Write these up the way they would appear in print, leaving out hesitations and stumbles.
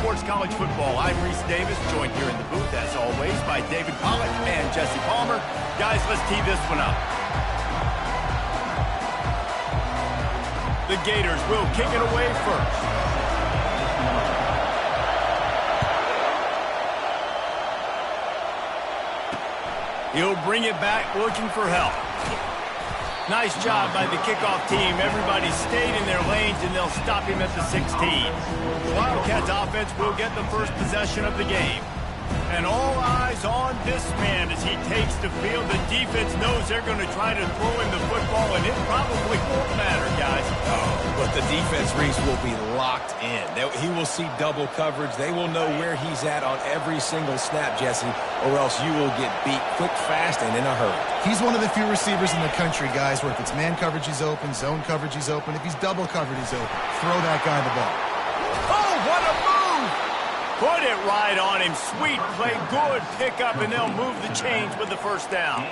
Sports College Football. I'm Reese Davis, joined here in the booth, as always, by David Pollock and Jesse Palmer. Guys, let's tee this one up. The Gators will kick it away first. He'll bring it back, looking for help. Nice job by the kickoff team. Everybody stayed in their lanes, and they'll stop him at the 16. The Wildcats offense will get the first possession of the game. And all eyes on this man as he takes the field. The defense knows they're going to try to throw him the football, and it probably won't matter, guys. Oh, but the defense, Reese, will be locked in. He will see double coverage. They will know where he's at on every single snap, Jesse, or else you will get beat quick, fast, and in a hurry. He's one of the few receivers in the country, guys, where if it's man coverage, he's open, zone coverage, he's open. If he's double covered, he's open. Throw that guy the ball. Oh, what a move! Put it right on him. Sweet play, good pickup, and they'll move the chains with the first down.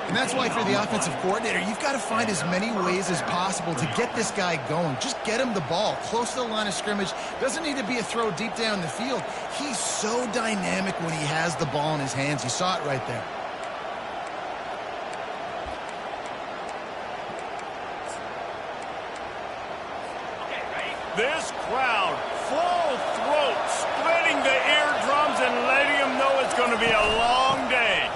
And that's why, for the offensive coordinator, you've got to find as many ways as possible to get this guy going. Just get him the ball close to the line of scrimmage. Doesn't need to be a throw deep down the field. He's so dynamic when he has the ball in his hands. You saw it right there. This crowd, full throat, splitting the eardrums and letting them know it's going to be a long day.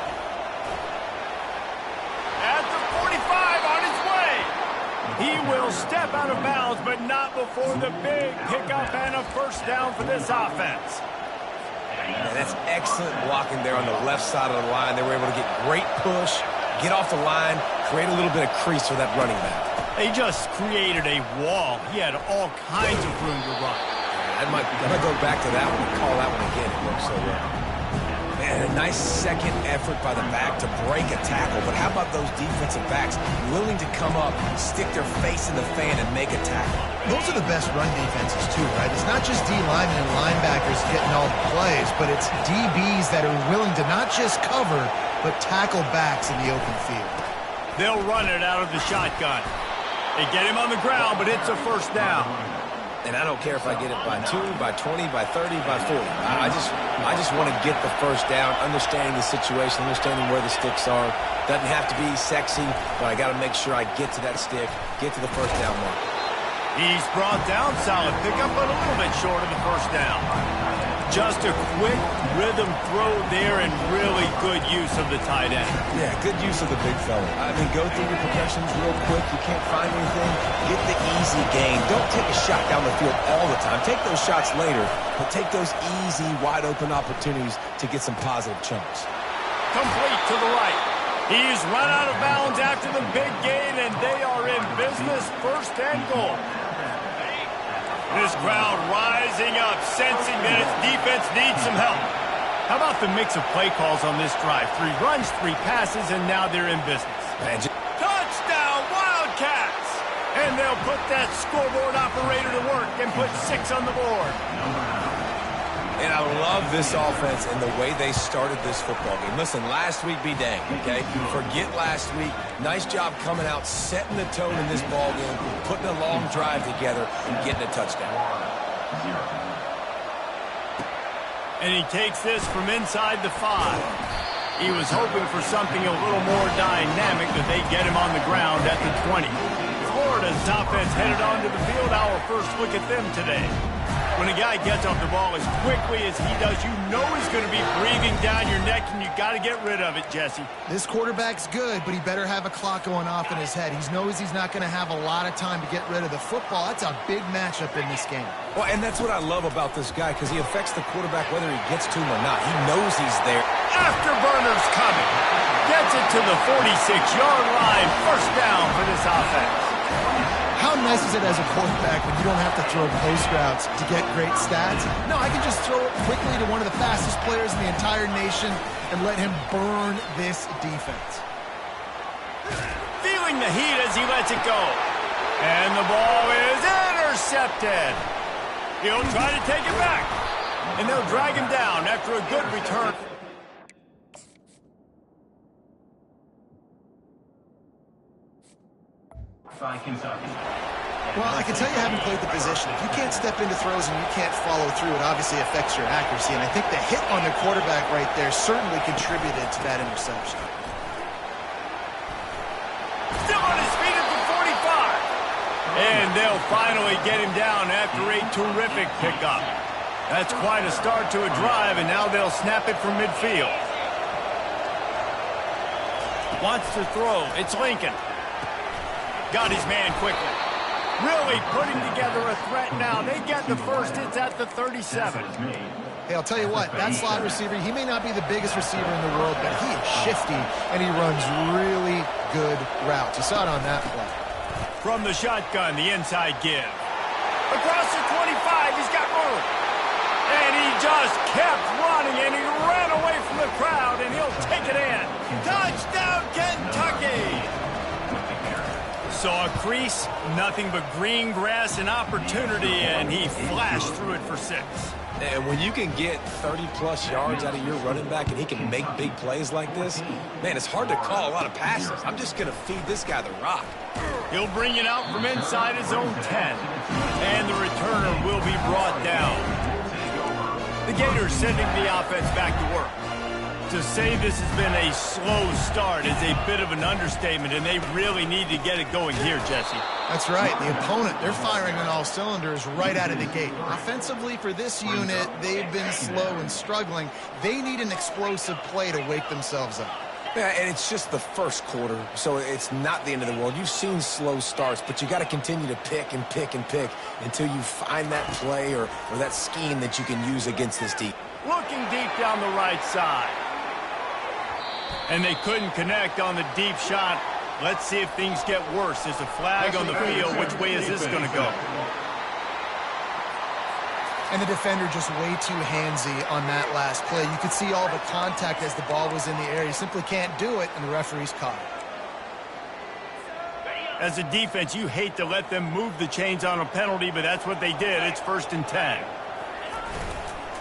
At the 45, on his way. He will step out of bounds, but not before the big pickup and a first down for this offense. And that's excellent blocking there on the left side of the line. They were able to get great push, get off the line, create a little bit of crease for that running back. They just created a wall. He had all kinds of room to run. I might go back to that one and call that one again. It worked so well. Man, a nice second effort by the back to break a tackle. But how about those defensive backs willing to come up, stick their face in the fan, and make a tackle? Those are the best run defenses, too, right? It's not just D linemen and linebackers getting all the plays, but it's DBs that are willing to not just cover, but tackle backs in the open field. They'll run it out of the shotgun. They get him on the ground, but it's a first down. And I don't care if I get it by 2, by 20, by 30, by 40. I just want to get the first down, understanding the situation, understanding where the sticks are. Doesn't have to be sexy, but I got to make sure I get to that stick, get to the first down mark. He's brought down, solid pickup, but a little bit short of the first down. Just a quick rhythm throw there and really good use of the tight end. Yeah, good use of the big fella. I mean, go through your progressions real quick. You can't find anything. Get the easy gain. Don't take a shot down the field all the time. Take those shots later, but take those easy, wide-open opportunities to get some positive chunks. Complete to the right. He's run out of bounds after the big gain, and they are in business, first and goal. This crowd rising up, sensing that its defense needs some help. How about the mix of play calls on this drive? 3 runs, 3 passes, and now they're in business. Touchdown, Wildcats! And they'll put that scoreboard operator to work and put 6 on the board. And I love this offense and the way they started this football game. Listen, last week be dang, okay? Forget last week. Nice job coming out, setting the tone in this ball game, putting a long drive together, and getting a touchdown. And he takes this from inside the 5. He was hoping for something a little more dynamic, that they get him on the ground at the 20. Florida's offense headed onto the field. Our first look at them today. When a guy gets off the ball as quickly as he does, you know he's going to be breathing down your neck, and you got to get rid of it, Jesse. This quarterback's good, but he better have a clock going off in his head. He knows he's not going to have a lot of time to get rid of the football. That's a big matchup in this game. Well, and that's what I love about this guy, because he affects the quarterback whether he gets to him or not. He knows he's there. Afterburner's coming. Gets it to the 46-yard line. First down for this offense. How nice is it as a quarterback when you don't have to throw post routes to get great stats? No, I can just throw it quickly to one of the fastest players in the entire nation and let him burn this defense. Feeling the heat as he lets it go. And the ball is intercepted. He'll try to take it back. And they'll drag him down after a good return. By Kentucky. Well, I can tell you haven't played the position. If you can't step into throws and you can't follow through, it obviously affects your accuracy. And I think the hit on the quarterback right there certainly contributed to that interception. Still on his feet at the 45. And they'll finally get him down after a terrific pickup. That's quite a start to a drive, and now they'll snap it from midfield. Wants to throw. It's Lincoln. Got his man quickly. Really putting together a threat now. They get the first. It's at the 37. Hey, I'll tell you what, that slot receiver, he may not be the biggest receiver in the world, but he is shifty, and he runs really good routes. You saw it on that play. From the shotgun, the inside give. Across the 25, he's got room. And he just kept running, and he ran away from the crowd, and he'll take it in. Touchdown, Kentucky! Saw a crease, nothing but green grass and opportunity, and he flashed through it for 6. And when you can get 30-plus yards out of your running back and he can make big plays like this, man, it's hard to call a lot of passes. I'm just going to feed this guy the rock. He'll bring it out from inside his own 10. And the returner will be brought down. The Gators sending the offense back to work. To say this has been a slow start is a bit of an understatement, and they really need to get it going here, Jesse. That's right. The opponent, they're firing on all cylinders right out of the gate. Offensively, for this unit, they've been slow and struggling. They need an explosive play to wake themselves up. Yeah, and it's just the first quarter, so it's not the end of the world. You've seen slow starts, but you got to continue to pick and pick and pick until you find that play or that scheme that you can use against this deep. Looking deep down the right side. And they couldn't connect on the deep shot. Let's see if things get worse. There's a flag on the field. Which way is this going to go? And the defender just way too handsy on that last play. You could see all the contact as the ball was in the air. You simply can't do it, and the referee's caught it. As a defense, you hate to let them move the chains on a penalty, but that's what they did. It's 1st and 10.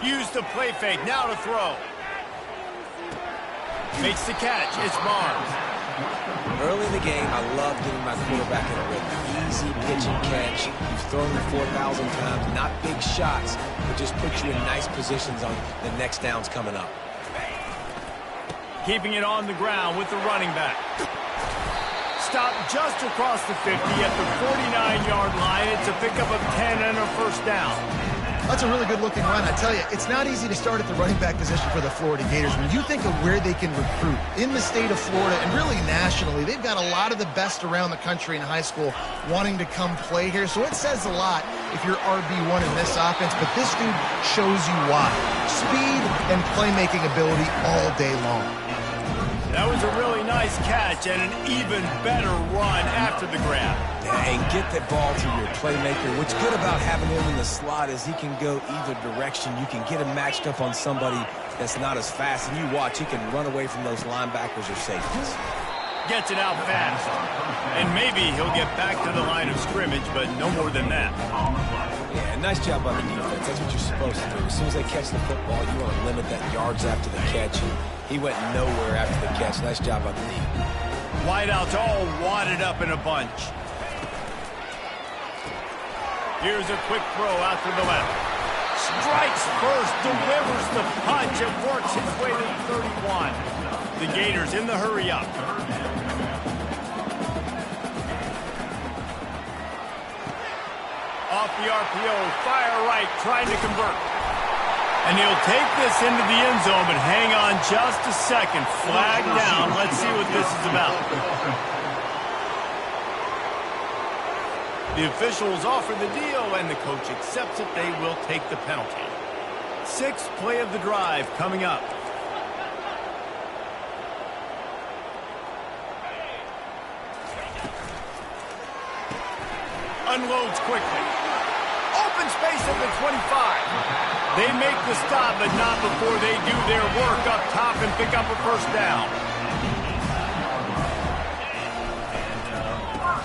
Use the play fake. Now to throw. Makes the catch. It's Barnes. Early in the game, I love getting my quarterback in a rhythm. Easy pitch and catch. You've thrown the 4,000 times. Not big shots, but just put you in nice positions on the next downs coming up. Keeping it on the ground with the running back. Stop just across the 50 at the 49-yard line. It's a pickup of 10 and a first down. That's a really good-looking run. I tell you, it's not easy to start at the running back position for the Florida Gators. When you think of where they can recruit in the state of Florida and really nationally, they've got a lot of the best around the country in high school wanting to come play here. So it says a lot if you're RB1 in this offense, but this dude shows you why. Speed and playmaking ability all day long. That was a really nice catch and an even better run after the grab. And get the ball to your playmaker. What's good about having him in the slot is he can go either direction. You can get him matched up on somebody that's not as fast. And you watch, he can run away from those linebackers or safeties. Gets it out fast. And maybe he'll get back to the line of scrimmage, but no more than that. Yeah, nice job by the defense. That's what you're supposed to do. As soon as they catch the football, you want to limit that yards after the catch. And he went nowhere after the catch. Nice job by the D. Wideouts all wadded up in a bunch. Here's a quick throw out to the left. Strikes first, delivers the punch, and works his way to the 31. The Gators in the hurry-up. Off the RPO, fire right, trying to convert. And he'll take this into the end zone, but hang on just a second. Flag down. Let's see what this is about. The officials offer the deal, and the coach accepts it. They will take the penalty. 6th play of the drive coming up. Unloads quickly. Open space at the 25. They make the stop, but not before they do their work up top and pick up a first down.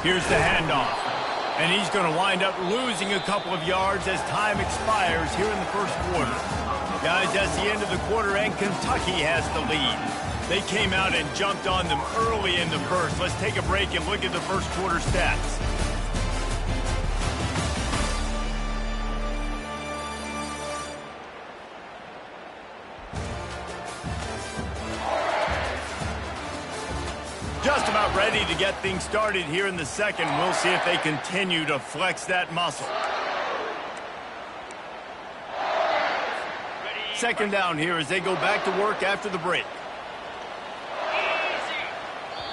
Here's the handoff. And he's going to wind up losing a couple of yards as time expires here in the first quarter. Guys, that's the end of the quarter, and Kentucky has the lead. They came out and jumped on them early in the first. Let's take a break and look at the first quarter stats. ready to get things started here in the second. We'll see if they continue to flex that muscle. Second down here as they go back to work after the break.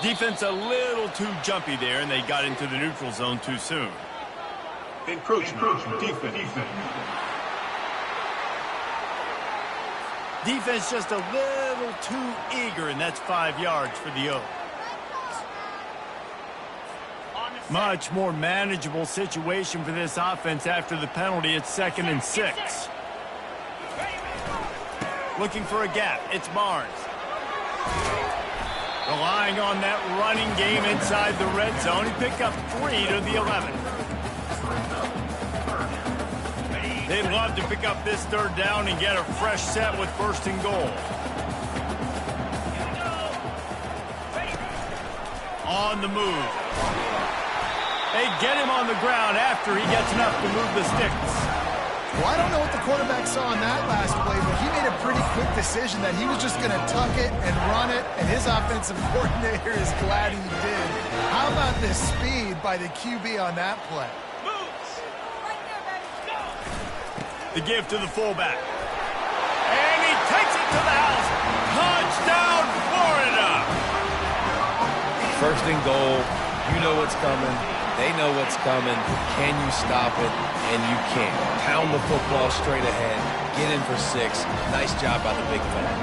Defense a little too jumpy there, and they got into the neutral zone too soon. Encroachment. Defense. Defense just a little too eager, and that's 5 yards for the Oaks. Much more manageable situation for this offense after the penalty. It's 2nd and 6. Looking for a gap. It's Barnes. Relying on that running game inside the red zone. He picked up 3 to the 11. They'd love to pick up this third down and get a fresh set with 1st and goal. On the move. They get him on the ground after he gets enough to move the sticks. Well, I don't know what the quarterback saw in that last play, but he made a pretty quick decision that he was just going to tuck it and run it, and his offensive coordinator is glad he did. How about the speed by the QB on that play? The give to the fullback. And he takes it to the house. Touchdown, Florida! 1st and goal. You know what's coming. They know what's coming. Can you stop it? And you can't. Pound the football straight ahead. Get in for 6. Nice job by the big fella.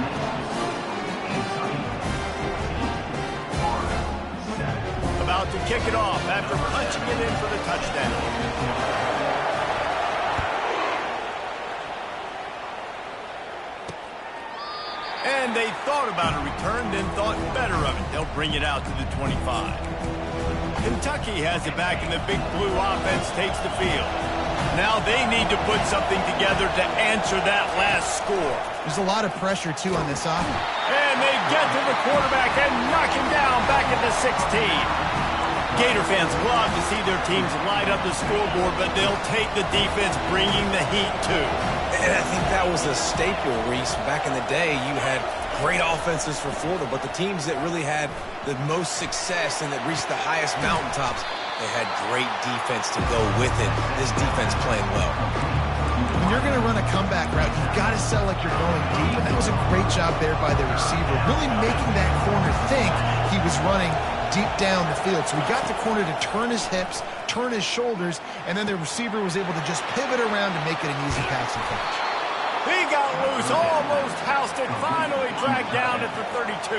About to kick it off after punching it in for the touchdown. And they thought about a return, then thought better of it. They'll bring it out to the 25. Kentucky has it back, and the Big Blue offense takes the field. Now they need to put something together to answer that last score. There's a lot of pressure, too, on this offense. And they get to the quarterback and knock him down back at the 16. Gator fans love to see their teams light up the scoreboard, but they'll take the defense bringing the heat, too. And I think that was a staple, Reese. Back in the day, you had great offenses for Florida, but the teams that really had the most success and that reached the highest mountaintops, they had great defense to go with it. This defense playing well. When you're going to run a comeback route, you've got to sell like you're going deep, and that was a great job there by the receiver, really making that corner think he was running deep down the field. So he got the corner to turn his hips, turn his shoulders, and then the receiver was able to just pivot around and make it an easy pass and catch. He got loose, almost housed it, finally dragged down at the 32.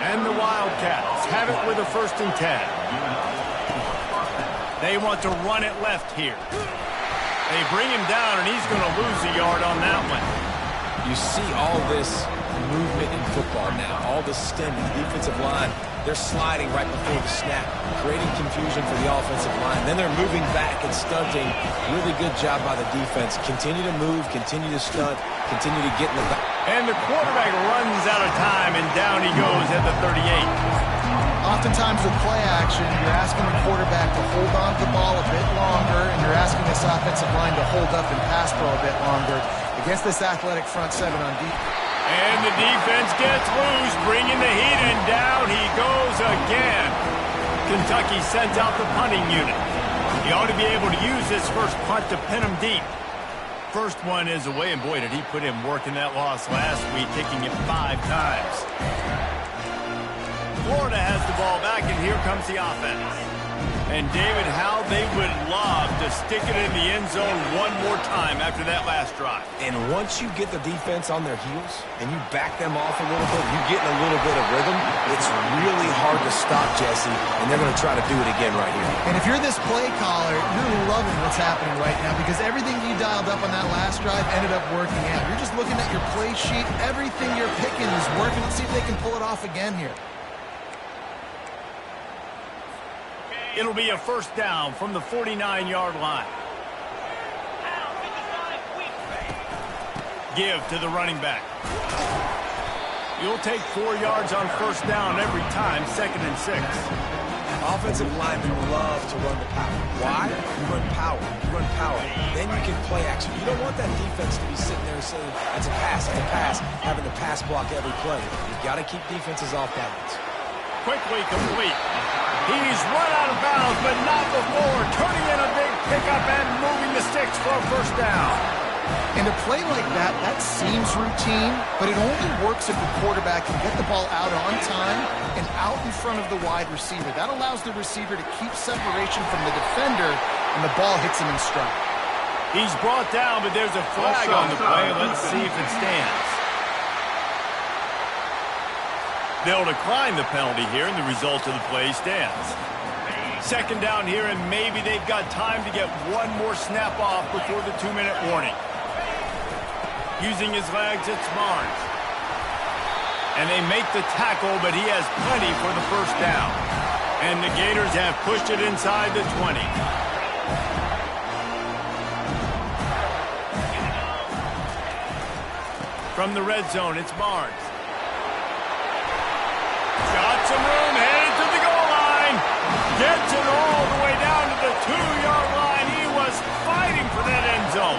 And the Wildcats have it with a 1st and 10. They want to run it left here. They bring him down, and he's going to lose a yard on that one. You see all this movement in football now, all the stemming, the defensive line. They're sliding right before the snap, creating confusion for the offensive line. Then they're moving back and stunting. Really good job by the defense. Continue to move, continue to stunt, continue to get in the back. And the quarterback runs out of time, and down he goes at the 38. Oftentimes with play action, you're asking the quarterback to hold on to the ball a bit longer, and you're asking this offensive line to hold up and pass pro a bit longer against this athletic front 7 on defense. And the defense gets loose, bringing the heat, and down he goes again. Kentucky sends out the punting unit. He ought to be able to use this first punt to pin him deep. First one is away, and boy, did he put in work in that loss last week, kicking it 5 times. Florida has the ball back, and here comes the offense. And, David, how they would love to stick it in the end zone one more time after that last drive. And once you get the defense on their heels and you back them off a little bit, you get in a little bit of rhythm, it's really hard to stop, Jesse, and they're going to try to do it again right here. And if you're this play caller, you're loving what's happening right now because everything you dialed up on that last drive ended up working out. You're just looking at your play sheet. Everything you're picking is working. Let's see if they can pull it off again here. It'll be a 1st down from the 49-yard line. Give to the running back. You'll take 4 yards on 1st down every time, 2nd and 6. Offensive linemen love to run the power. Why? You run power. You run power. Then you can play action. You don't want that defense to be sitting there saying, that's a pass, having to pass block every play. You've got to keep defenses off balance. quickly complete. He's run out of bounds, but not before turning in a big pickup and moving the sticks for a first down. And a play like that seems routine, but it only works if the quarterback can get the ball out on time and out in front of the wide receiver. That allows the receiver to keep separation from the defender, and the ball hits him in stride. He's brought down, but there's a flag on the play. Let's see if it stands. They'll decline the penalty here, and the result of the play stands. Second down here, and maybe they've got time to get one more snap off before the 2-minute warning. Using his legs, it's Barnes. And they make the tackle, but he has plenty for the first down. And the Gators have pushed it inside the 20. From the red zone, it's Barnes. Got some room, headed to the goal line. Gets it all the way down to the 2-yard line. He was fighting for that end zone.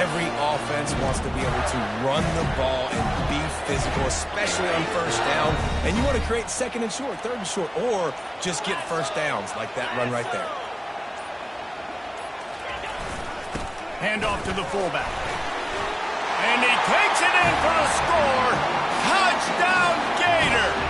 Every offense wants to be able to run the ball and be physical, especially on first down. And you want to create second and short, third and short, or just get first downs like that run right there. Handoff to the fullback. And he takes it in for the score. Touchdown, Gators!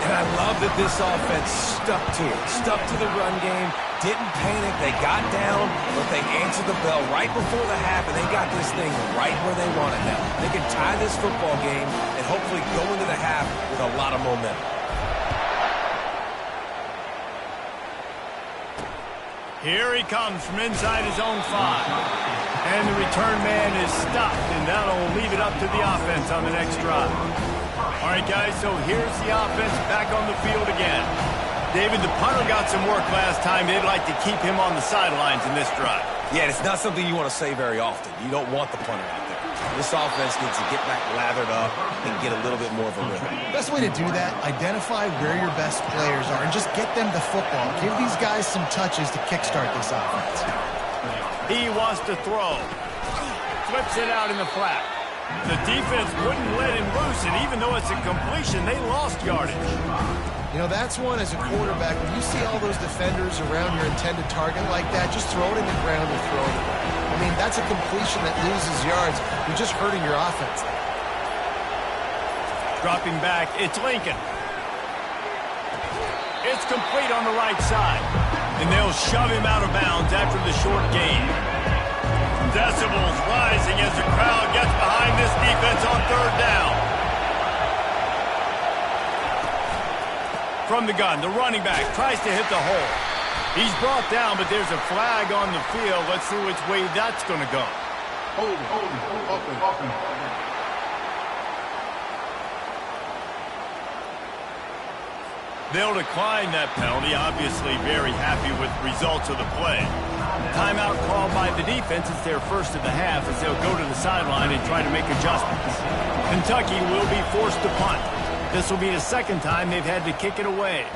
And I love that this offense stuck to it, stuck to the run game, didn't panic. They got down, but they answered the bell right before the half, and they got this thing right where they want it now. They can tie this football game and hopefully go into the half with a lot of momentum. Here he comes from inside his own 5. And the return man is stopped, and that'll leave it up to the offense on the next drive. All right, guys, so here's the offense back on the field again. David, the punter got some work last time. They'd like to keep him on the sidelines in this drive. Yeah, it's not something you want to say very often. You don't want the punter out there. This offense needs to get back lathered up and get a little bit more of a rhythm. Best way to do that, identify where your best players are and just get them the football. Give these guys some touches to kickstart this offense. He wants to throw. Flips it out in the flat. The defense wouldn't let him loose, and even though it's a completion, they lost yardage. You know, that's one as a quarterback. When you see all those defenders around your intended target like that, just throw it in the ground or throw it away. I mean, that's a completion that loses yards. You're just hurting your offense. Dropping back, it's Lincoln. It's complete on the right side. And they'll shove him out of bounds after the short gain. Decibels rising as the crowd gets behind this defense on third down. From the gun, the running back tries to hit the hole. He's brought down, but there's a flag on the field. Let's see which way that's going to go. Hold it. They'll decline that penalty, obviously very happy with the results of the play. Timeout called by the defense. It's their first of the half as they'll go to the sideline and try to make adjustments. Kentucky will be forced to punt. This will be the second time they've had to kick it away.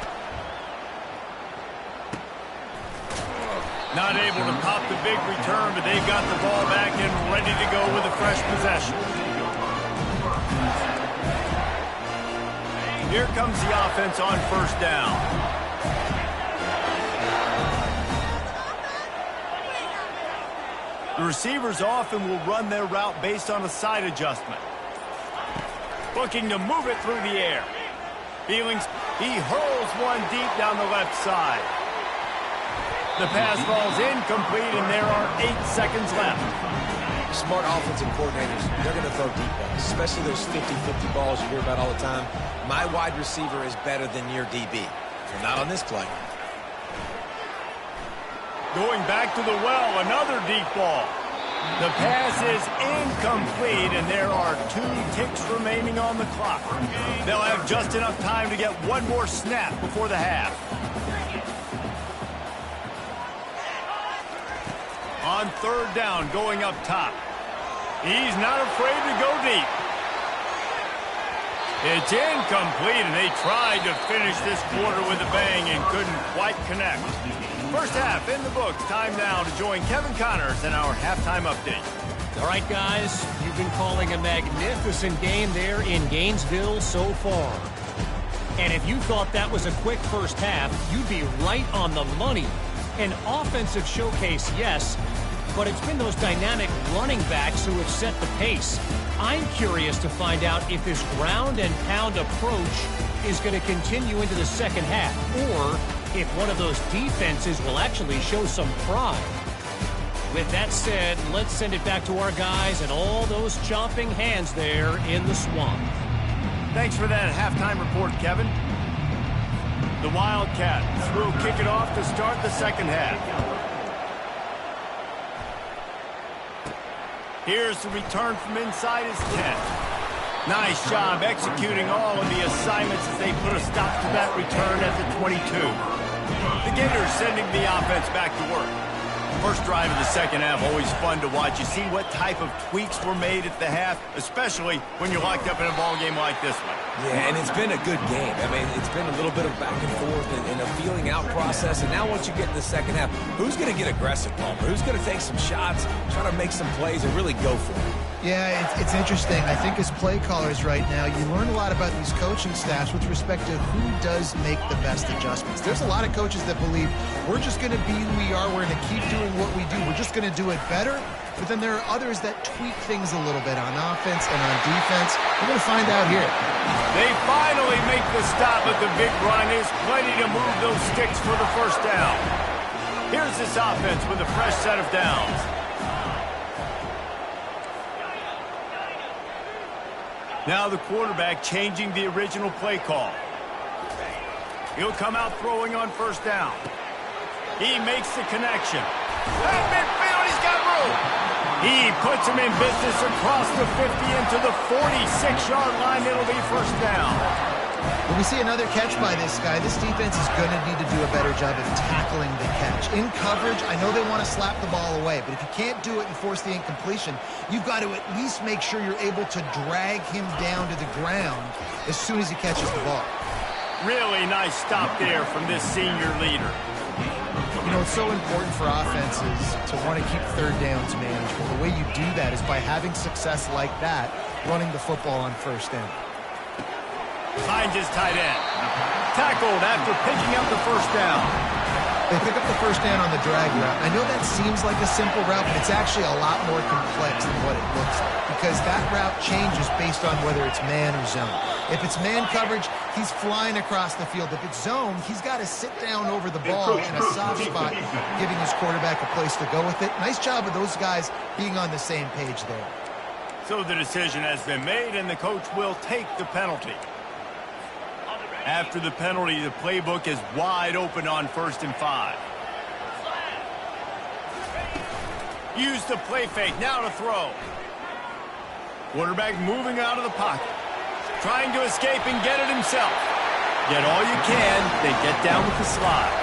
Not able to pop the big return, but they've got the ball back and ready to go with a fresh possession. Here comes the offense on first down. The receivers often will run their route based on a side adjustment. Looking to move it through the air. Feelings, he hurls one deep down the left side. The pass falls incomplete, and there are 8 seconds left. Smart offensive coordinators, they're going to throw deep balls, especially those 50-50 balls you hear about all the time. My wide receiver is better than your DB. So not on this play. Going back to the well, another deep ball. The pass is incomplete, and there are 2 ticks remaining on the clock. They'll have just enough time to get one more snap before the half. On third down, going up top. He's not afraid to go deep. It's incomplete, and they tried to finish this quarter with a bang and couldn't quite connect. First half in the books. Time now to join Kevin Connors in our halftime update. All right, guys, you've been calling a magnificent game there in Gainesville so far. And if you thought that was a quick first half, you'd be right on the money. An offensive showcase, yes, but it's been those dynamic running backs who have set the pace. I'm curious to find out if this ground and pound approach is going to continue into the second half, or if one of those defenses will actually show some pride. With that said, let's send it back to our guys and all those chomping hands there in the swamp. Thanks for that halftime report, Kevin. The Wildcats will kick it off to start the second half. Here's the return from inside his 10. Nice job executing all of the assignments as they put a stop to that return at the 22. The Gators sending the offense back to work. First drive of the second half, always fun to watch. You see what type of tweaks were made at the half, especially when you're locked up in a ball game like this one. Yeah, and it's been a good game. I mean, it's been a little bit of back and forth and a feeling out process. And now once you get in the second half, who's going to get aggressive, Palmer? Who's going to take some shots, try to make some plays, and really go for it? Yeah, it's interesting. I think as play callers right now, you learn a lot about these coaching staffs with respect to who does make the best adjustments. There's a lot of coaches that believe we're just going to be who we are. We're going to keep doing what we do. We're just going to do it better. But then there are others that tweak things a little bit on offense and on defense. We're going to find out here. They finally make the stop at the big run. Is plenty to move those sticks for the first down. Here's this offense with a fresh set of downs. Now the quarterback changing the original play call. He'll come out throwing on first down. He makes the connection. At midfield, he's got room. He puts him in business across the 50 into the 46-yard line. It'll be first down. When we see another catch by this guy, this defense is going to need to do a better job of tackling the catch. In coverage, I know they want to slap the ball away, but if you can't do it and force the incompletion, you've got to at least make sure you're able to drag him down to the ground as soon as he catches the ball. Really nice stop there from this senior leader. You know, it's so important for offenses to want to keep third downs manageable. The way you do that is by having success like that, running the football on first down. Finds his tight end. Tackled after picking up the first down. They pick up the first down on the drag route. I know that seems like a simple route, but it's actually a lot more complex than what it looks like, because that route changes based on whether it's man or zone. If it's man coverage, he's flying across the field. If it's zone, he's got to sit down over the ball in a soft spot, giving his quarterback a place to go with it. Nice job of those guys being on the same page there. So the decision has been made, and the coach will take the penalty. After the penalty, the playbook is wide open on 1st and 5. Use the play fake, now to throw. Quarterback moving out of the pocket. Trying to escape and get it himself. Get all you can, then get down with the slide.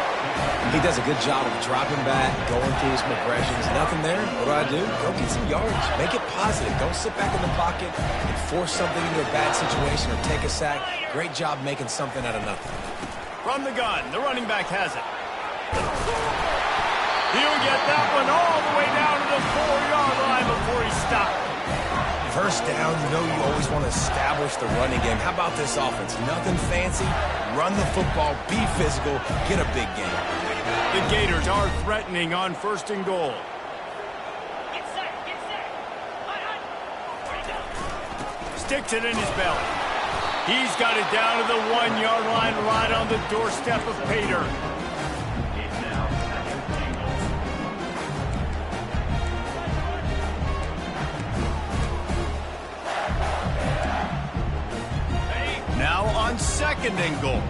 He does a good job of dropping back, going through his progressions. Nothing there. What do? Go get some yards. Make it positive. Don't sit back in the pocket and force something into a bad situation or take a sack. Great job making something out of nothing. From the gun, the running back has it. He'll get that one all the way down to the 4-yard line before he stopped. First down, you know you always want to establish the running game. How about this offense? Nothing fancy. Run the football, be physical, get a big game. The Gators are threatening on 1st and goal. Sticks it in his belly. He's got it down to the 1-yard line right on the doorstep of Pater. Now on 2nd and goal.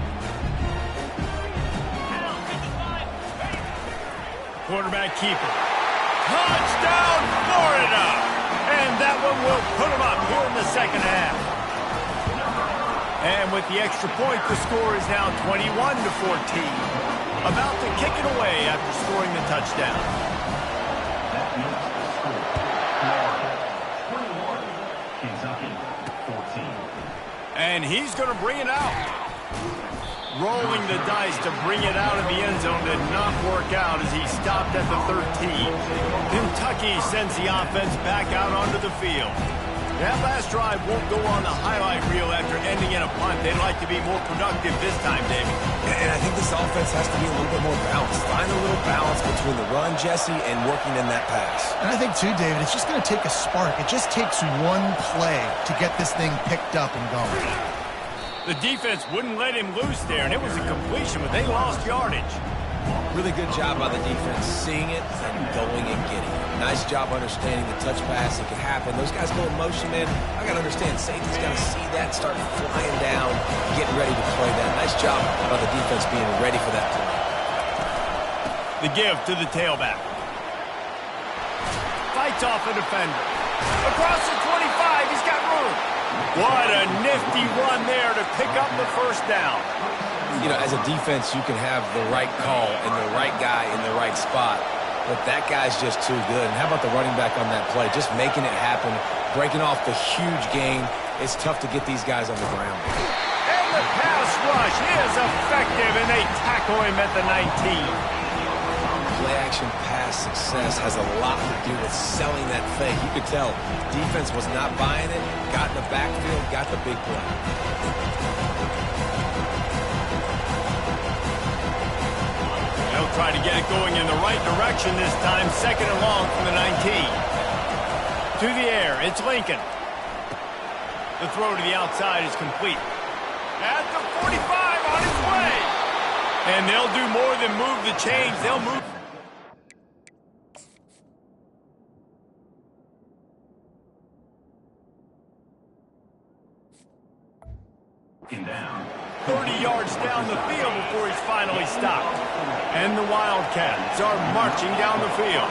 Quarterback keeper. Touchdown, Florida! And that one will put them up here in the second half. And with the extra point, the score is now 21-14. About to kick it away after scoring the touchdown. And he's going to bring it out. Rolling the dice to bring it out of the end zone did not work out as he stopped at the 13. Kentucky sends the offense back out onto the field. That last drive won't go on the highlight reel after ending in a punt. They'd like to be more productive this time, David. And I think this offense has to be a little bit more balanced. Find a little balance between the run, Jesse, and working in that pass. And I think, too, David, it's just going to take a spark. It just takes one play to get this thing picked up and going. The defense wouldn't let him loose there, and it was a completion, but they lost yardage. Really good job by the defense, seeing it and going and getting it. Nice job understanding the touch pass. It can happen. Those guys go in motion, man. I got to understand, safety's got to see that, start flying down, getting ready to play that. Nice job by the defense being ready for that play. The give to the tailback. Fights off a defender. Across the 25, he's got room. What a nifty run there to pick up the first down. You know, as a defense, you can have the right call and the right guy in the right spot, but that guy's just too good. And how about the running back on that play? Just making it happen, breaking off the huge gain. It's tough to get these guys on the ground. And the pass rush is effective, and they tackle him at the 19. Play-action pass success has a lot to do with selling that fake. You could tell defense was not buying it, got in the backfield, got the big play. They'll try to get it going in the right direction this time. Second and long from the 19. To the air, it's Lincoln. The throw to the outside is complete. At the 45, on its way. And they'll do more than move the chains. They'll move. Down. 30 yards down the field before he's finally stopped. And the Wildcats are marching down the field.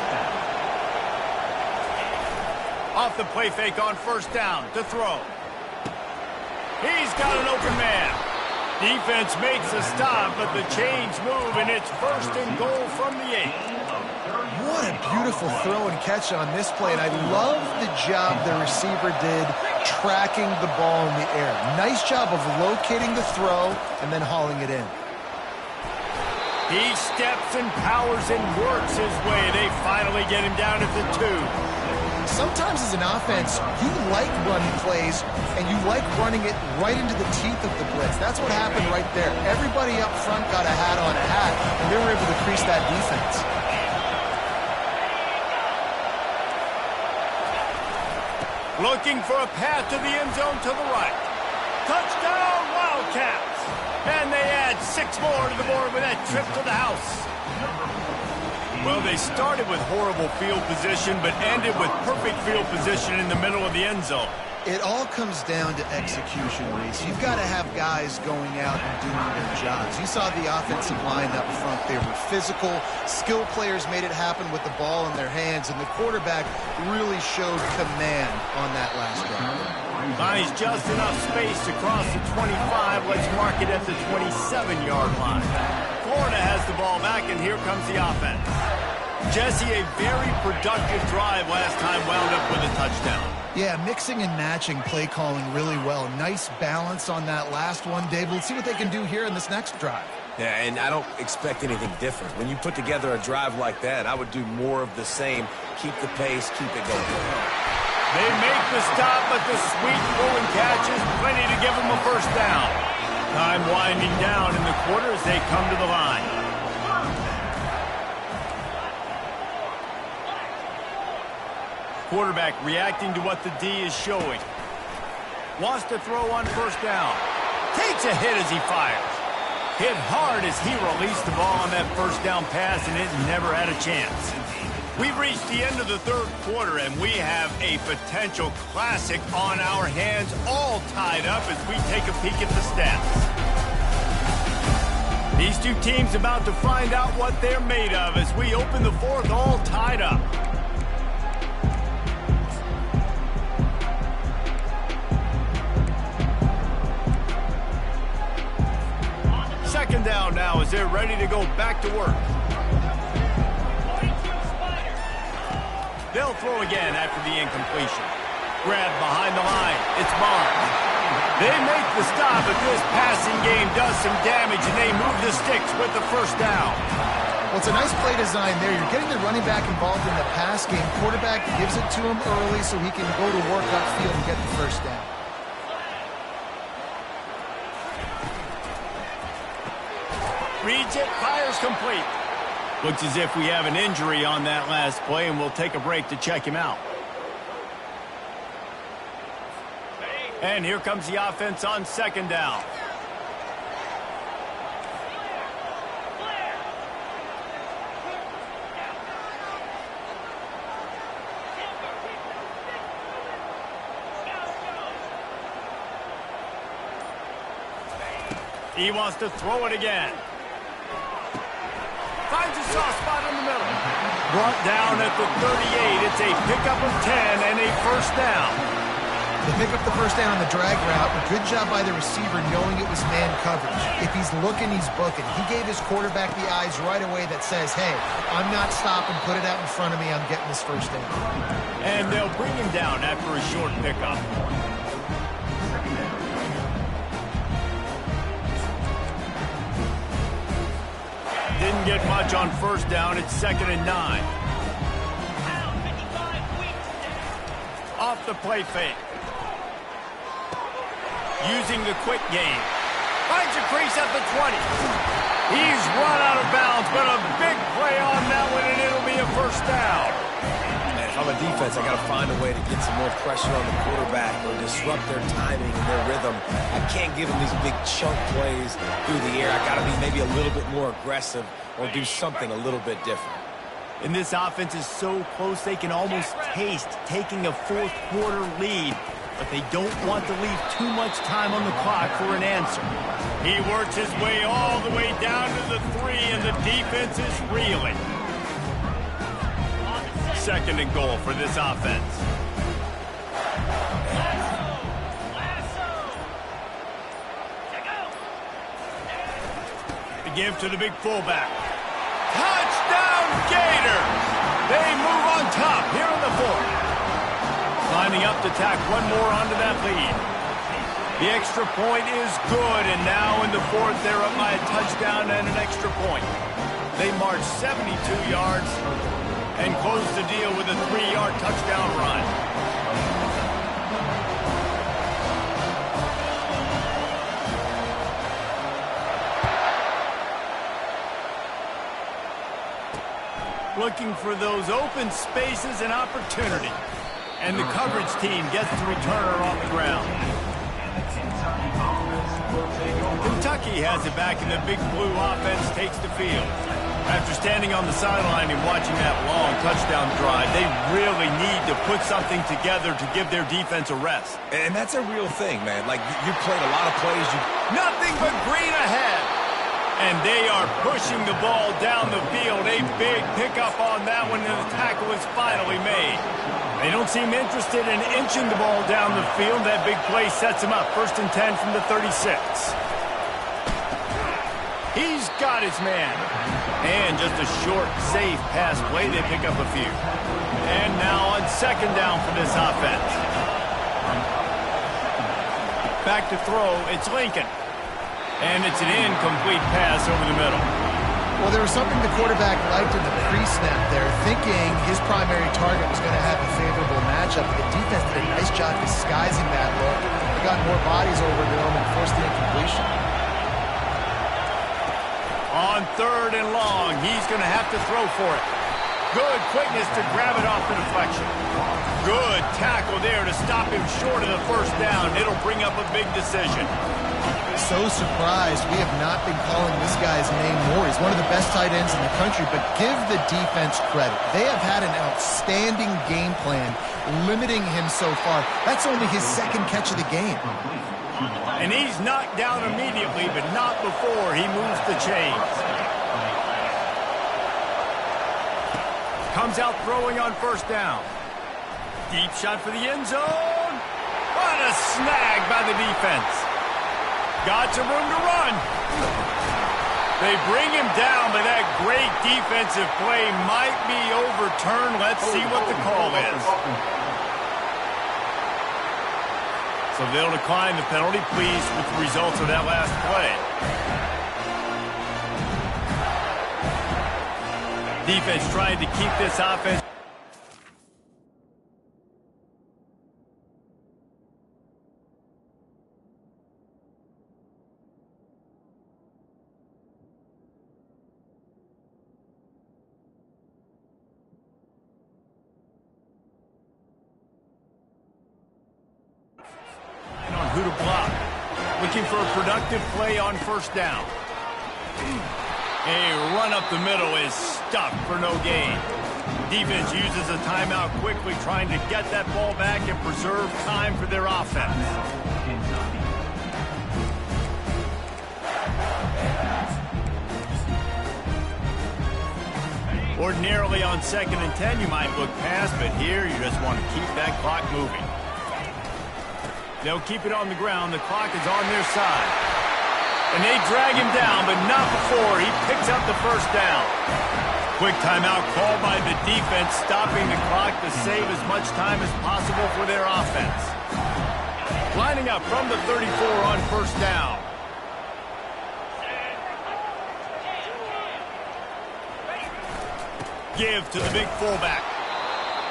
Off the play fake on first down to throw. He's got an open man. Defense makes a stop, but the chains move, and it's first and goal from the 8. What a beautiful throw and catch on this play, and I love the job the receiver did tracking the ball in the air. Nice job of locating the throw and then hauling it in. He steps and powers and works his way. They finally get him down at the 2. Sometimes as an offense, you like running plays, and you like running it right into the teeth of the blitz. That's what happened right there. Everybody up front got a hat on a hat, and they were able to crease that defense. Looking for a path to the end zone to the right. Touchdown, Wildcats! And they add 6 more to the board with that trip to the house. Well, they started with horrible field position, but ended with perfect field position in the middle of the end zone. It all comes down to execution, Reese. You've got to have guys going out and doing their jobs. You saw the offensive line up front. They were physical. Skill players made it happen with the ball in their hands, and the quarterback really showed command on that last drive. Finds just enough space to cross the 25. Let's mark it at the 27-yard line. Florida has the ball back, and here comes the offense. Jesse, a very productive drive last time, wound up with a touchdown. Yeah, mixing and matching play calling really well. Nice balance on that last one, Dave. Let's see what they can do here in this next drive. Yeah, and I don't expect anything different. When you put together a drive like that, I would do more of the same. Keep the pace, keep it going. They make the stop, but the sweet throwing catch is plenty to give them a first down. Time winding down in the quarter as they come to the line. Quarterback reacting to what the D is showing. Wants to throw on first down. Takes a hit as he fires. Hit hard as he released the ball on that first down pass, and it never had a chance. We've reached the end of the third quarter, and we have a potential classic on our hands, all tied up as we take a peek at the stats. These two teams about to find out what they're made of as we open the fourth, all tied up. Second down now as they're ready to go back to work. They'll throw again after the incompletion. Grab behind the line. It's Barnes. They make the stop, but this passing game does some damage, and they move the sticks with the first down. Well, it's a nice play design there. You're getting the running back involved in the pass game. Quarterback gives it to him early so he can go to work upfield and get the first down. Reads it, fires complete. Looks as if we have an injury on that last play, and we'll take a break to check him out. And here comes the offense on second down. He wants to throw it again. Finds a soft spot in the middle. Brought down at the 38. It's a pickup of 10 and a first down. They pick up the first down on the drag route. A good job by the receiver knowing it was man coverage. If he's looking, he's booking. He gave his quarterback the eyes right away that says, hey, I'm not stopping. Put it out in front of me. I'm getting this first down. And they'll bring him down after a short pickup. Didn't get much on first down. It's 2nd and 9. Off the play fake. Using the quick game. Finds a crease at the 20. He's run out of bounds, but a big play on that one, and it'll be a first down. Man, if I'm a defense, I got to find a way to get some more pressure on the quarterback or disrupt their timing and their rhythm. I can't give them these big chunk plays through the air. I got to be maybe a little bit more aggressive or do something a little bit different. And this offense is so close they can almost taste taking a fourth quarter lead, but they don't want to leave too much time on the clock for an answer. He works his way all the way down to the 3, and the defense is reeling. 2nd and goal for this offense. The give to the big fullback. Touchdown Gators! They move on top here in the 4th. Lining up to tack one more onto that lead. The extra point is good, and now in the 4th, they're up by a touchdown and an extra point. They march 72 yards and close the deal with a 3-yard touchdown run. Looking for those open spaces and opportunity. And the coverage team gets the returner off the ground. Kentucky has it back, and the Big Blue offense takes the field. After standing on the sideline and watching that long touchdown drive, they really need to put something together to give their defense a rest. And that's a real thing, man. Like, you played a lot of plays. Nothing but green ahead. And they are pushing the ball down the field. A big pickup on that one, and the tackle is finally made. They don't seem interested in inching the ball down the field. That big play sets him up. 1st and 10 from the 36. He's got his man. And just a short, safe pass play. They pick up a few. And now on 2nd down for this offense. Back to throw. It's Lincoln. And it's an incomplete pass over the middle. Well, there was something the quarterback liked in the pre-snap there, thinking his primary target was going to have a favorable matchup. The defense did a nice job disguising that look. They got more bodies over to him and forced the incompletion. On 3rd and long, he's going to have to throw for it. Good quickness to grab it off the deflection. Good tackle there to stop him short of the first down. It'll bring up a big decision. So surprised we have not been calling this guy's name more. He's one of the best tight ends in the country, but give the defense credit. They have had an outstanding game plan limiting him so far. That's only his 2nd catch of the game. And he's knocked down immediately, but not before he moves the chains. Comes out throwing on 1st down. Deep shot for the end zone. What a snag by the defense. Got some room to run. They bring him down, but that great defensive play might be overturned. Let's see what the call is. So they'll decline the penalty, pleased with the results of that last play. Defense trying to keep this offense. On who to block. Looking for a productive play on first down. A run up the middle is stuck for no gain. Defense uses a timeout quickly, trying to get that ball back and preserve time for their offense. Ordinarily on 2nd and 10, you might look past, but here you just want to keep that clock moving. They'll keep it on the ground. The clock is on their side. And they drag him down, but not before he picks up the first down. Quick timeout called by the defense, stopping the clock to save as much time as possible for their offense. Lining up from the 34 on first down. Give to the big fullback.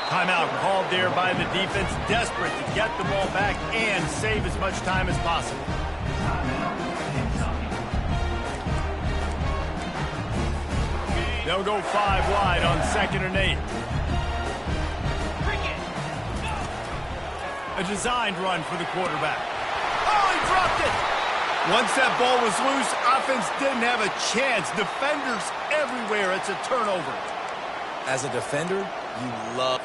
Timeout called there by the defense, desperate to get the ball back and save as much time as possible. They'll go 5 wide on 2nd and 8. A designed run for the quarterback. Oh, he dropped it! Once that ball was loose, offense didn't have a chance. Defenders everywhere. It's a turnover. As a defender, you love...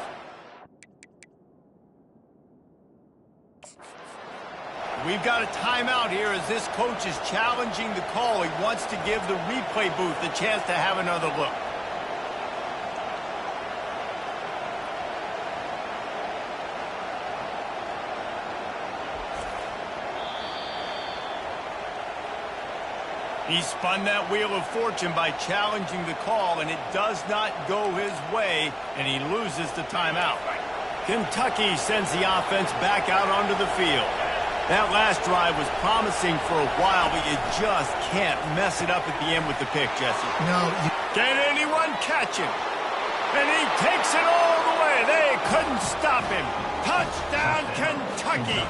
We've got a timeout here as this coach is challenging the call. He wants to give the replay booth a chance to have another look. He spun that wheel of fortune by challenging the call, and it does not go his way, and he loses the timeout. Kentucky sends the offense back out onto the field. That last drive was promising for a while, but you just can't mess it up at the end with the pick, Jesse. No. Can anyone catch him? And he takes it all the way. They couldn't stop him. Touchdown, Kentucky.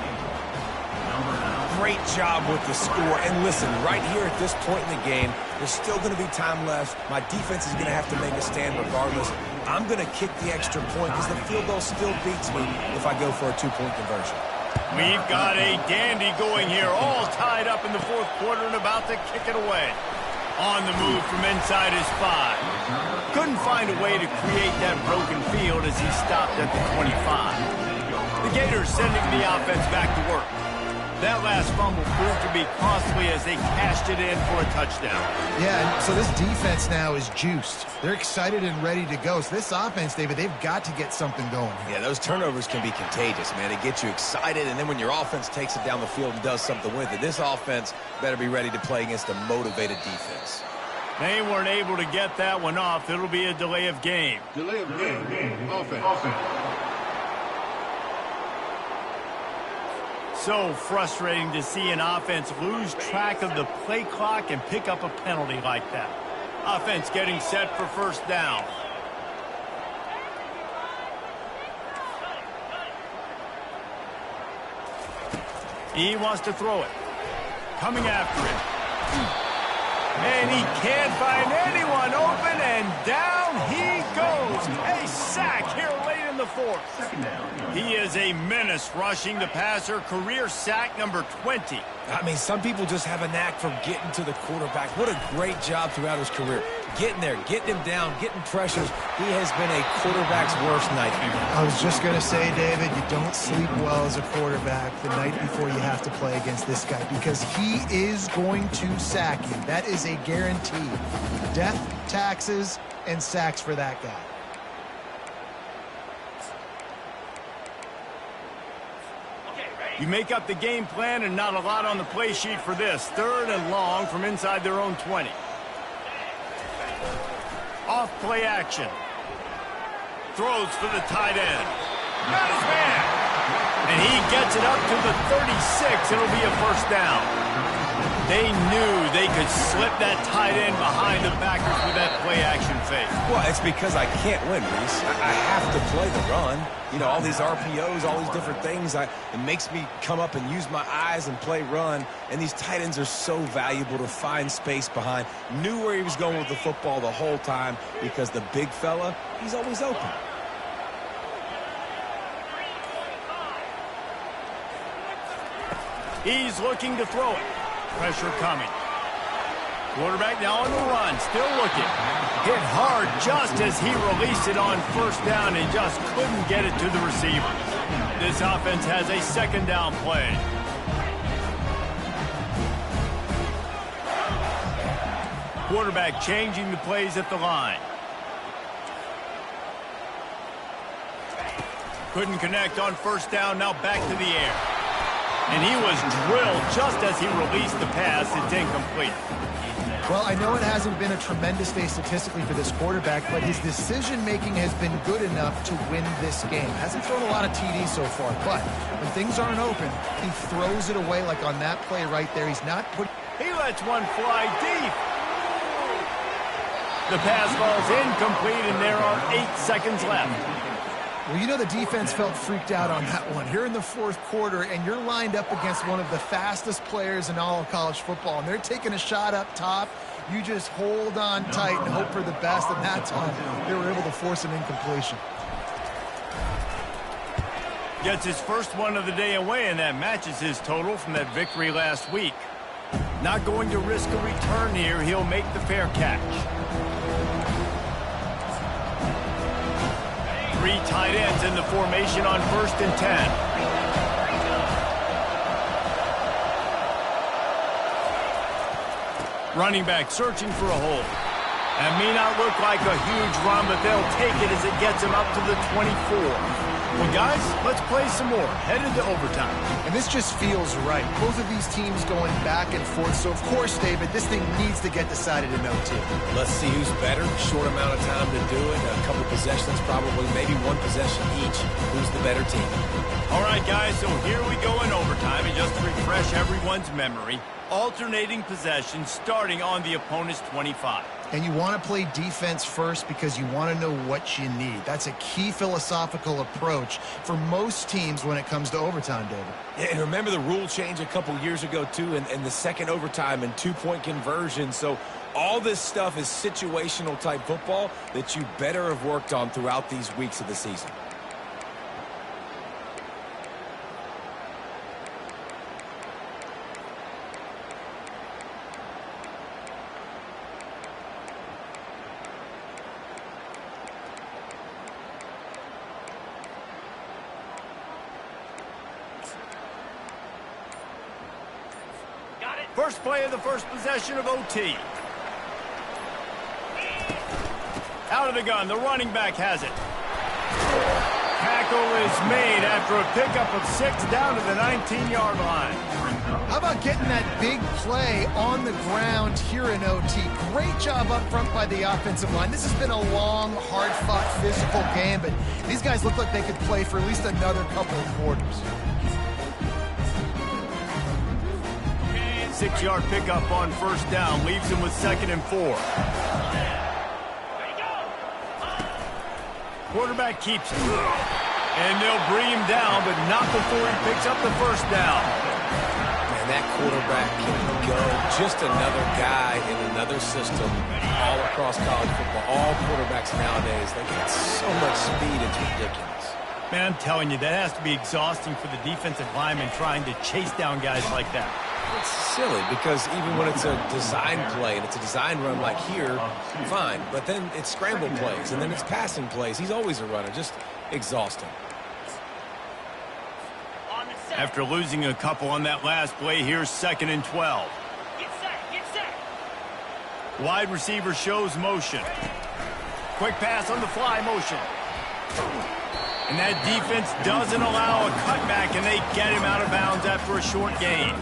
Great job with the score. And listen, right here at this point in the game, there's still going to be time left. My defense is going to have to make a stand regardless. I'm going to kick the extra point because the field goal still beats me if I go for a 2-point conversion. We've got a dandy going here, all tied up in the fourth quarter and about to kick it away. On the move from inside his 5. Couldn't find a way to create that broken field as he stopped at the 25. The Gators sending the offense back to work. That last fumble proved to be costly as they cashed it in for a touchdown. Yeah, and so this defense now is juiced. They're excited and ready to go. So this offense, David, they've got to get something going. Yeah, those turnovers can be contagious, man. It gets you excited, and then when your offense takes it down the field and does something with it, this offense better be ready to play against a motivated defense. They weren't able to get that one off. It'll be a delay of game. Delay of game. Offense. So frustrating to see an offense lose track of the play clock and pick up a penalty like that. Offense getting set for first down. He wants to throw it. Coming after it. And he can't find anyone open, and down he goes. A sack here late in the fourth. He is a menace rushing the passer. Career sack number 20. I mean, some people just have a knack for getting to the quarterback. What a great job throughout his career. Getting there, getting him down, getting pressures. He has been a quarterback's worst nightmare. I was just going to say, David, you don't sleep well as a quarterback the night before you have to play against this guy because he is going to sack you. That is a guarantee. Death, taxes, and sacks for that guy. You make up the game plan and not a lot on the play sheet for this. 3rd and long from inside their own 20. Off play action. Throws for the tight end. Got his man. And he gets it up to the 36. It'll be a first down. They knew they could slip that tight end behind the backers with that play-action fake. Well, it's because I can't win, Reese. I have to play the run. You know, all these RPOs, all these different things, it makes me come up and use my eyes and play run. And these tight ends are so valuable to find space behind. Knew where he was going with the football the whole time because the big fella, he's always open. He's looking to throw it. Pressure coming. Quarterback now on the run, still looking. Hit hard just as he released it on first down and just couldn't get it to the receiver. This offense has a second down play. Quarterback changing the plays at the line. Couldn't connect on first down, now back to the air. And he was drilled just as he released the pass. It's incomplete. Well, I know it hasn't been a tremendous day statistically for this quarterback, but his decision-making has been good enough to win this game. Hasn't thrown a lot of TDs so far, but when things aren't open, he throws it away like on that play right there. He's not putting... He lets one fly deep. The pass falls incomplete, and there are 8 seconds left. Well, you know the defense felt freaked out on that one. Here in the fourth quarter, and you're lined up against one of the fastest players in all of college football, and they're taking a shot up top. You just hold on tight and hope for the best, and that time they were able to force an incompletion. Gets his first one of the day away, and that matches his total from that victory last week. Not going to risk a return here. He'll make the fair catch. 3 tight ends in the formation on 1st and 10. Running back searching for a hole. That may not look like a huge run, but they'll take it as it gets him up to the 24. Well, guys, let's play some more. Headed to overtime. And this just feels right. Both of these teams going back and forth. So, of course, David, this thing needs to get decided in OT. Let's see who's better. Short amount of time to do it. A couple possessions probably. Maybe one possession each. Who's the better team? All right, guys, so here we go in overtime. And just to refresh everyone's memory, alternating possessions starting on the opponent's 25. And you want to play defense first because you want to know what you need. That's a key philosophical approach for most teams when it comes to overtime, David. Yeah, and remember the rule change a couple years ago, too, and the second overtime and 2-point conversion. So all this stuff is situational type football that you better have worked on throughout these weeks of the season. First play of the first possession of OT. Out of the gun, the running back has it. Tackle is made after a pickup of 6 down to the 19-yard line. How about getting that big play on the ground here in OT? Great job up front by the offensive line. This has been a long, hard-fought, physical game, but these guys look like they could play for at least another couple of quarters. 6-yard pickup on first down leaves him with 2nd and 4. Quarterback keeps it. And they'll bring him down, but not before he picks up the first down. Man, that quarterback can go. Just another guy in another system all across college football. All quarterbacks nowadays, they got so much speed, it's ridiculous. Man, I'm telling you, that has to be exhausting for the defensive lineman trying to chase down guys like that. It's silly because even when it's a design play and it's a design run like here, fine. But then it's scramble plays and then it's passing plays. He's always a runner. Just exhausting. After losing a couple on that last play, here's 2nd and 12. Get set. Wide receiver shows motion. Quick pass on the fly motion. And that defense doesn't allow a cutback Can they get him out of bounds after a short gain?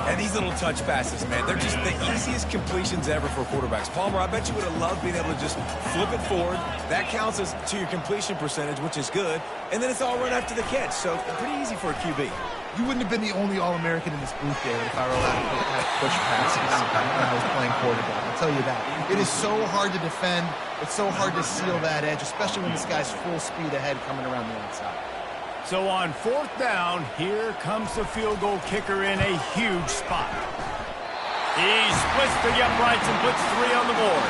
And these little touch passes, man, they're just the easiest completions ever for quarterbacks. Palmer, I bet you would have loved being able to just flip it forward. That counts as to your completion percentage, which is good. And then it's all run after the catch, so pretty easy for a QB. You wouldn't have been the only All-American in this booth, David, if I were allowed to have push passes when I was playing quarterback. I'll tell you that. It is so hard to defend. It's so hard to seal that edge, especially when this guy's full speed ahead coming around the outside. So on 4th down, here comes the field goal kicker in a huge spot. He splits the uprights and puts 3 on the board.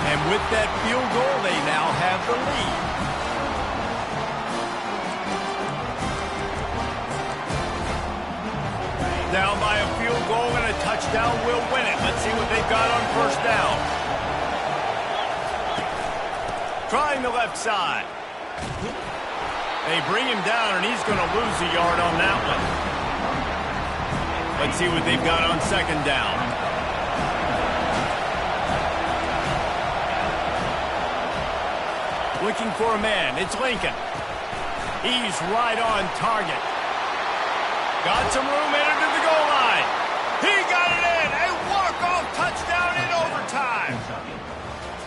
And with that field goal, they now have the lead. Down by a field goal and a touchdown will win it. Let's see what they've got on 1st down. Trying the left side. They bring him down, and he's going to lose a yard on that one. Let's see what they've got on 2nd down. Looking for a man. It's Lincoln. He's right on target. Got some room headed to the goal line. He got it in. A walk-off touchdown in overtime.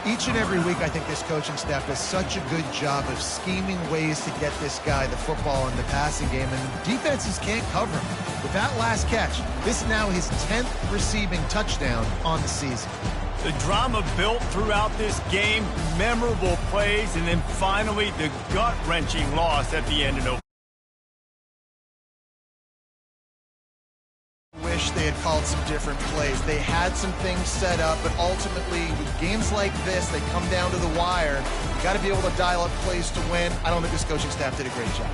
Each and every week, I think this coaching staff does such a good job of scheming ways to get this guy the football in the passing game, and defenses can't cover him. With that last catch, this is now his 10th receiving touchdown on the season. The drama built throughout this game, memorable plays, and then finally the gut-wrenching loss at the end of overtime. Wish they had called some different plays. They had some things set up, but ultimately, with games like this, they come down to the wire. You got to be able to dial up plays to win. I don't think this coaching staff did a great job.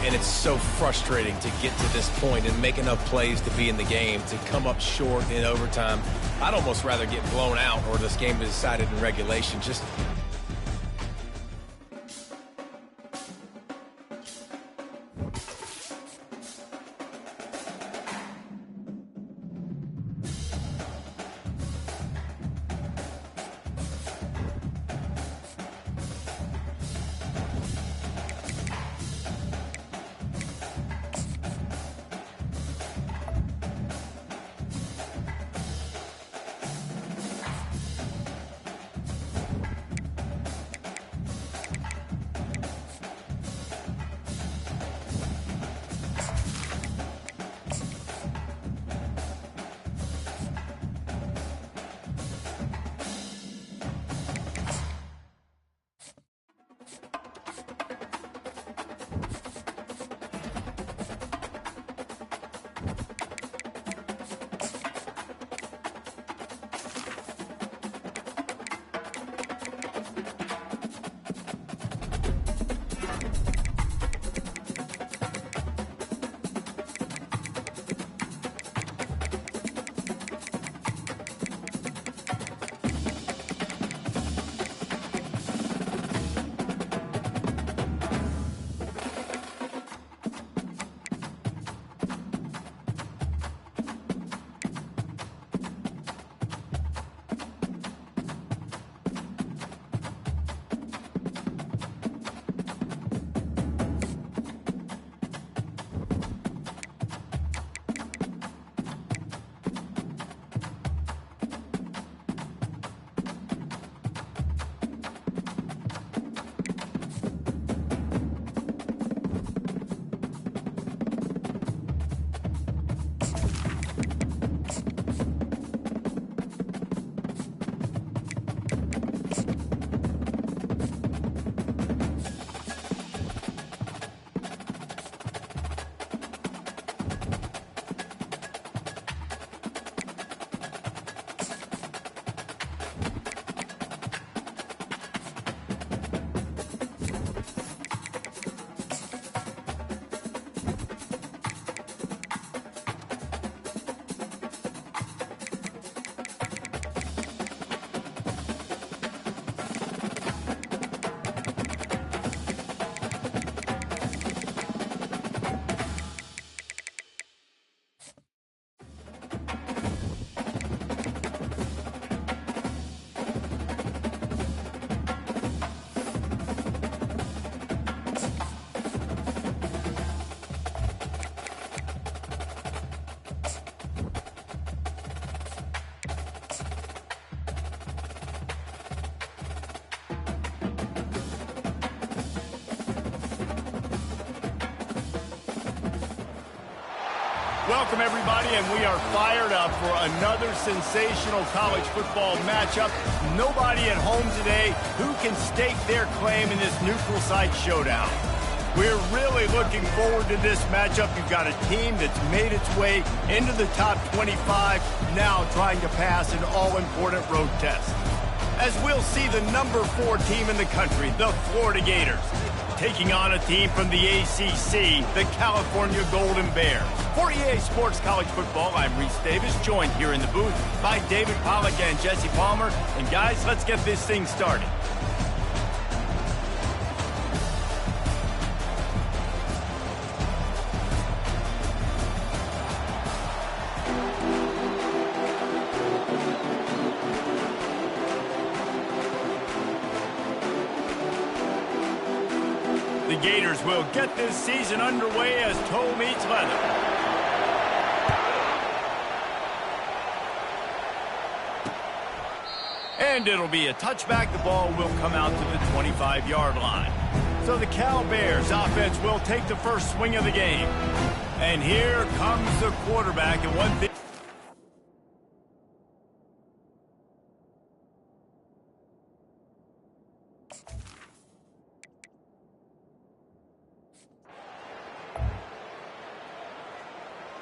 And it's so frustrating to get to this point and make enough plays to be in the game, to come up short in overtime. I'd almost rather get blown out or this game is decided in regulation. Just Welcome, everybody, and we are fired up for another sensational college football matchup. Nobody at home today who can stake their claim in this neutral site showdown. We're really looking forward to this matchup. You've got a team that's made its way into the top 25, now trying to pass an all-important road test. As we'll see the number 4 team in the country, the Florida Gators, taking on a team from the ACC, the California Golden Bears. For EA Sports College Football, I'm Reese Davis, joined here in the booth by David Pollack and Jesse Palmer. And guys, let's get this thing started. The Gators will get this season underway as toe meets leather. And it'll be a touchback. The ball will come out to the 25-yard line. So the Cal Bears offense will take the first swing of the game. And here comes the quarterback. And one thing